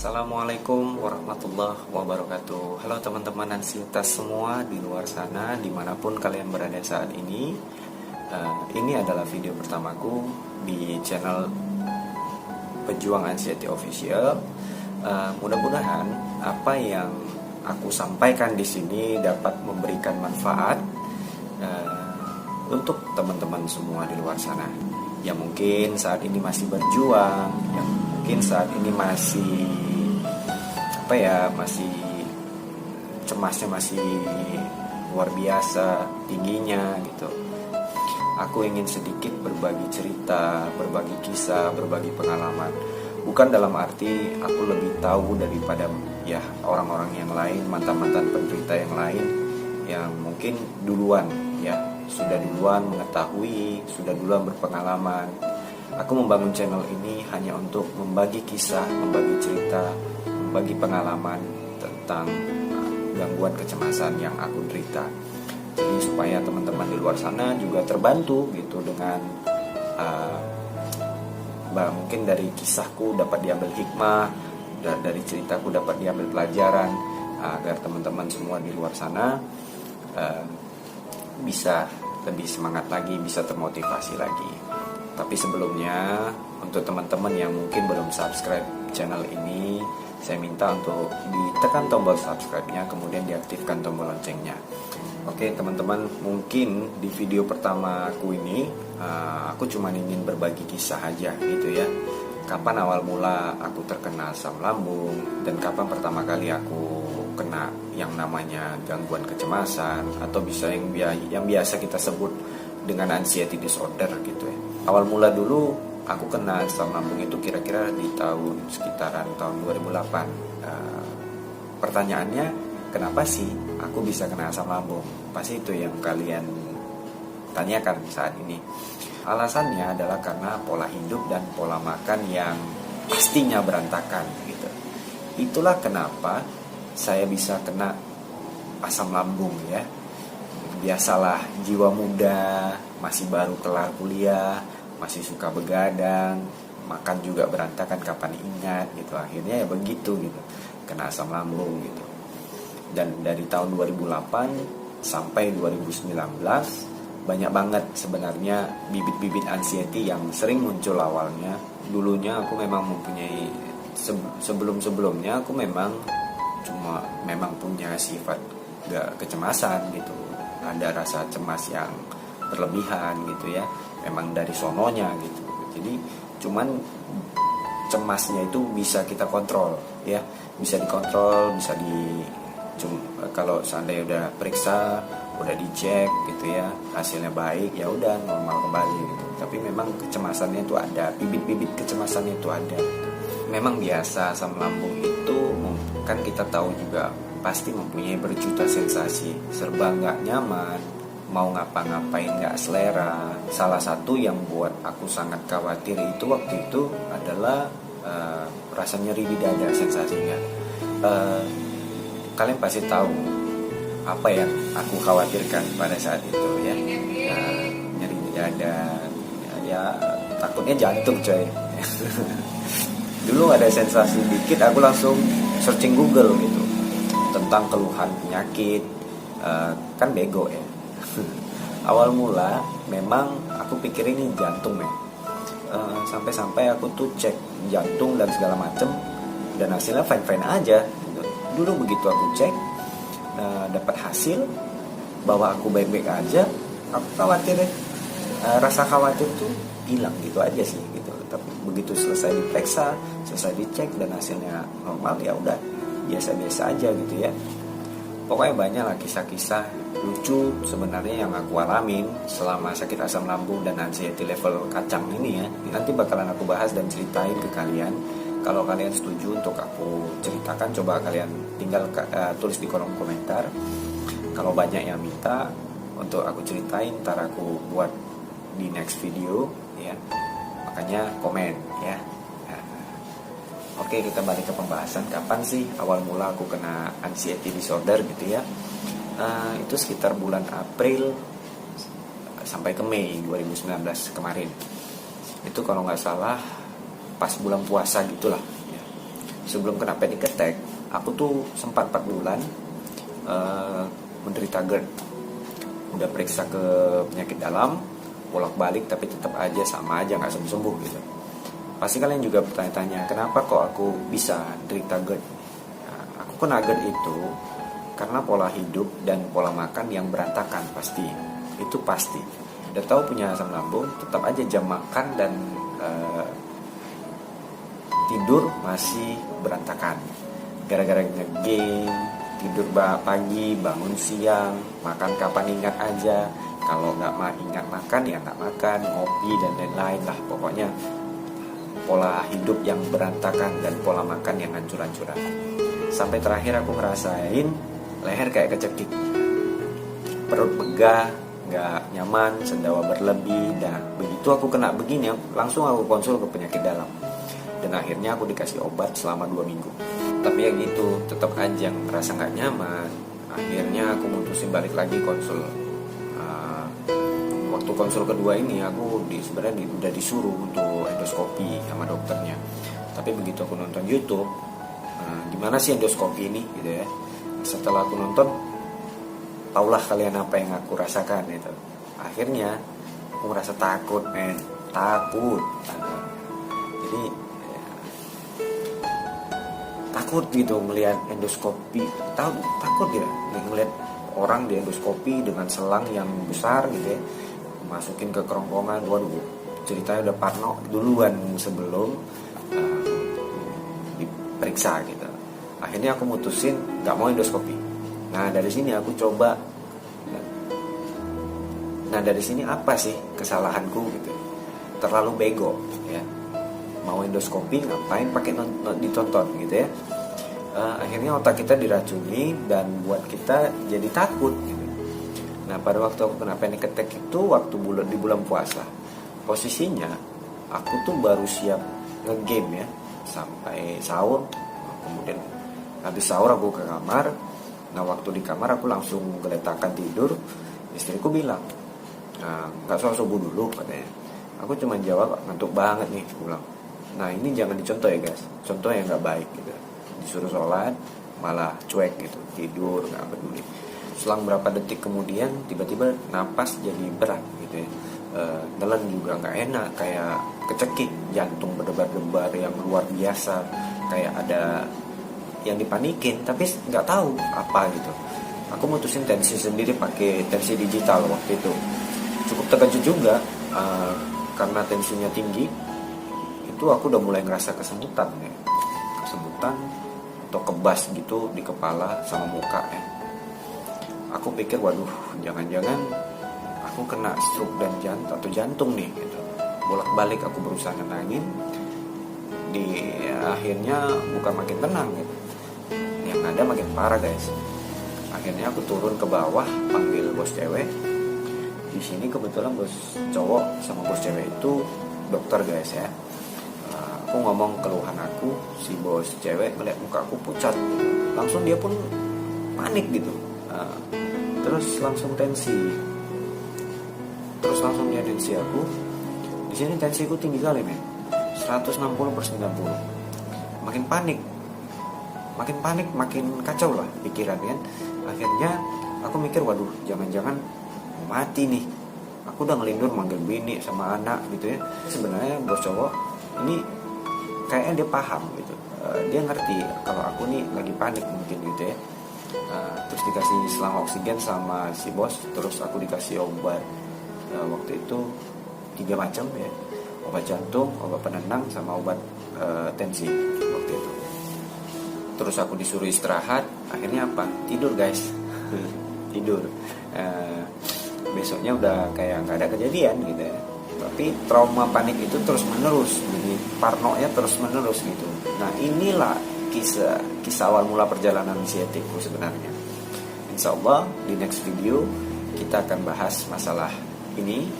Assalamualaikum warahmatullahi wabarakatuh. Halo teman-teman ansietas semua di luar sana, dimanapun kalian berada saat ini. Ini adalah video pertamaku di channel Pejuang Anxiety Official. Mudah-mudahan apa yang aku sampaikan di sini dapat memberikan manfaat untuk teman-teman semua di luar sana yang mungkin saat ini masih berjuang, yang mungkin saat ini masih masih cemasnya masih luar biasa tingginya gitu. Aku ingin sedikit berbagi cerita, berbagi kisah, berbagi pengalaman. Bukan dalam arti aku lebih tahu daripada orang-orang yang lain, mantan-mantan penderita yang lain yang mungkin duluan sudah duluan mengetahui, sudah duluan berpengalaman. Aku membangun channel ini hanya untuk membagi kisah, membagi cerita, membagi pengalaman tentang gangguan kecemasan yang aku derita. Jadi supaya teman-teman di luar sana juga terbantu gitu dengan mungkin dari kisahku dapat diambil hikmah, dan dari ceritaku dapat diambil pelajaran, agar teman-teman semua di luar sana bisa lebih semangat lagi, bisa termotivasi lagi. Tapi sebelumnya, untuk teman-teman yang mungkin belum subscribe channel ini, saya minta untuk ditekan tombol subscribe-nya, kemudian diaktifkan tombol loncengnya. Oke teman-teman, mungkin di video pertama aku ini aku cuma ingin berbagi kisah aja gitu ya. Kapan awal mula aku terkena asam lambung, dan kapan pertama kali aku kena yang namanya gangguan kecemasan, atau bisa yang biasa kita sebut dengan anxiety disorder gitu ya. Awal mula dulu aku kena asam lambung itu kira-kira di sekitaran tahun 2008. Pertanyaannya, kenapa sih aku bisa kena asam lambung? Pasti itu yang kalian tanyakan saat ini. Alasannya adalah karena pola hidup dan pola makan yang pastinya berantakan gitu. Itulah kenapa saya bisa kena asam lambung ya. Biasalah, jiwa muda, masih baru kelar kuliah, masih suka begadang, makan juga berantakan kapan ingat gitu. Akhirnya ya begitu gitu, kena asam lambung gitu. Dan dari tahun 2008 sampai 2019 banyak banget sebenarnya bibit-bibit anxiety yang sering muncul awalnya. Dulunya aku memang mempunyai sebelum-sebelumnya aku memang punya sifat kecemasan gitu. Ada rasa cemas yang berlebihan gitu ya, memang dari sononya gitu. Jadi cuman cemasnya itu bisa kita kontrol ya, bisa dikontrol, kalau seandainya udah periksa, udah dicek gitu ya, hasilnya baik, ya udah normal kembali gitu. Tapi memang kecemasannya itu ada, bibit-bibit kecemasannya itu ada. Memang biasa asam lambung itu kan kita tahu juga pasti mempunyai berjuta sensasi, serba nggak nyaman, mau ngapa-ngapain nggak selera. Salah satu yang buat aku sangat khawatir itu waktu itu adalah rasa nyeri di dada, sensasinya. Kalian pasti tahu apa yang aku khawatirkan pada saat itu ya. Nyeri di dada, ya takutnya jantung coy. Dulu ada sensasi dikit, aku langsung searching Google gitu tentang keluhan penyakit, kan bego ya. Awal mula memang aku pikir ini jantung ya. Sampai-sampai aku tuh cek jantung dan segala macem, dan hasilnya fine-fine aja. Dulu begitu aku cek, dapat hasil bahwa aku baik-baik aja, aku khawatir ya. Rasa khawatir tuh hilang gitu aja sih gitu. Tapi begitu selesai diperiksa, selesai dicek dan hasilnya normal, ya udah biasa-biasa aja gitu ya. Pokoknya banyak lah kisah-kisah lucu sebenarnya yang aku alamin selama sakit asam lambung dan anxiety level kacang ini ya. Nanti bakalan aku bahas dan ceritain ke kalian. Kalau kalian setuju untuk aku ceritakan, coba kalian tinggal tulis di kolom komentar. Kalau banyak yang minta untuk aku ceritain, ntar aku buat di next video ya. Makanya komen ya. Oke, kita balik ke pembahasan. Kapan sih awal mula aku kena anxiety disorder gitu ya. Itu sekitar bulan April sampai ke Mei 2019 kemarin. Itu kalau nggak salah pas bulan puasa gitulah ya. sebelum kena panic attack, aku tuh sempat 4 bulan menderita GERD. Udah periksa ke penyakit dalam, bolak-balik, tapi tetap aja sama aja, nggak sembuh-sembuh gitu. Pasti kalian juga bertanya-tanya, kenapa kok aku bisa derita GERD? Nah, aku kena GERD itu karena pola hidup dan pola makan yang berantakan, pasti. Itu pasti. Udah tahu punya asam lambung, tetap aja jam makan dan tidur masih berantakan. Gara-gara nge-game, tidur pagi, bangun siang, makan kapan ingat aja. Kalau nggak ingat makan ya nggak makan, ngopi dan lain-lain lah. Pokoknya pola hidup yang berantakan dan pola makan yang hancur-hancuran. Sampai terakhir aku ngerasain leher kayak kecekik, perut begah, nggak nyaman, sendawa berlebih. Dan begitu aku kena begini, langsung aku konsul ke penyakit dalam. Dan akhirnya aku dikasih obat selama 2 minggu. Tapi ya gitu, tetap aja ngerasa nggak nyaman. Akhirnya aku mutusin balik lagi konsul. Waktu konsul kedua ini aku sebenarnya udah disuruh untuk endoskopi sama dokternya. Tapi begitu aku nonton YouTube, gimana sih endoskopi ini gitu ya. Setelah aku nonton, taulah kalian apa yang aku rasakan itu. Akhirnya aku merasa takut, takut. Jadi takut gitu melihat endoskopi, takut ya melihat orang di endoskopi dengan selang yang besar gitu ya, masukin ke kerongkongan. Waduh, ceritanya udah parno duluan sebelum diperiksa gitu. Akhirnya aku mutusin nggak mau endoskopi. Nah dari sini aku coba. Nah dari sini apa sih kesalahanku gitu? Terlalu bego ya. Mau endoskopi ngapain pakai ditonton gitu ya. Akhirnya otak kita diracuni dan buat kita jadi takut gitu. Nah pada waktu aku kena panic attack itu waktu di bulan puasa, posisinya aku tuh baru siap ngegame ya sampai sahur. Kemudian habis sahur aku ke kamar. Nah waktu di kamar aku langsung geletakkan tidur. Istriku bilang, nggak usah subuh dulu katanya. Aku cuma jawab ngantuk banget nih, pulang. Nah ini jangan dicontoh ya guys, contoh yang nggak baik gitu. Disuruh sholat malah cuek gitu, tidur nggak peduli. Selang berapa detik kemudian tiba-tiba napas jadi berat gitu ya. Nelan juga nggak enak, kayak kecekik, jantung berdebar-debar yang luar biasa, kayak ada yang dipanikin tapi nggak tahu apa gitu. Aku mutusin tensi sendiri pakai tensi digital waktu itu. Cukup terkejut juga karena tensinya tinggi. Itu aku udah mulai ngerasa kesemutan ya. Kesemutan atau kebas gitu di kepala sama muka ya. Aku pikir waduh, jangan-jangan aku kena stroke dan jantung nih gitu. Bolak-balik aku berusaha nenangin. Di akhirnya bukan makin tenang gitu, yang ada makin parah guys. Akhirnya aku turun ke bawah panggil bos cewek. Di sini kebetulan bos cowok sama bos cewek itu dokter guys ya. Aku ngomong keluhan aku, si bos cewek melihat muka aku pucat, langsung dia pun panik gitu. Terus langsung langsung dia tensi aku. Di sini tensiku tinggi kali men, 160/90. Makin panik, makin kacau lah pikiran kan. Akhirnya aku mikir waduh, jangan-jangan mau mati nih. Aku udah ngelindur manggil bini sama anak gitu ya. Sebenarnya bos cowok ini kayaknya dia paham gitu, dia ngerti kalau aku nih lagi panik mungkin gitu ya. Terus dikasih selang oksigen sama si bos, terus aku dikasih obat waktu itu 3 macam ya, obat jantung, obat penenang, sama obat tensi waktu itu. Terus aku disuruh istirahat. Akhirnya apa? Tidur guys. Tidur. Besoknya udah kayak nggak ada kejadian gitu ya. Tapi trauma panik itu terus menerus, jadi parnonya terus menerus gitu. Nah inilah kisah awal mula perjalanan inisiatifku sebenarnya. Insya Allah di next video kita akan bahas masalah ini.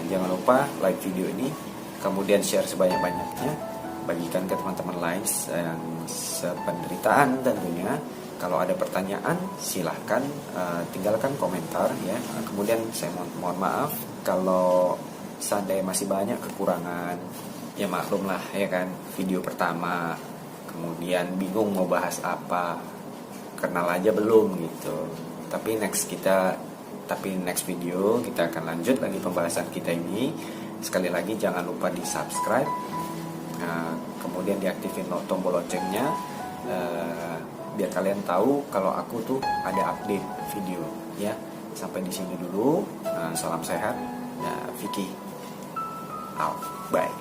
Jangan lupa like video ini, kemudian share sebanyak-banyaknya, bagikan ke teman-teman lain yang sependeritaan tentunya. Kalau ada pertanyaan silahkan tinggalkan komentar ya. Kemudian saya mohon maaf kalau seandainya masih banyak kekurangan, ya maklum lah ya kan, video pertama kemudian bingung mau bahas apa, kenal aja belum gitu. Tapi next video kita akan lanjut lagi pembahasan kita ini. Sekali lagi jangan lupa di subscribe, kemudian diaktifin tombol loncengnya, biar kalian tahu kalau aku tuh ada update video ya. Sampai di sini dulu, salam sehat. Vicky out, bye.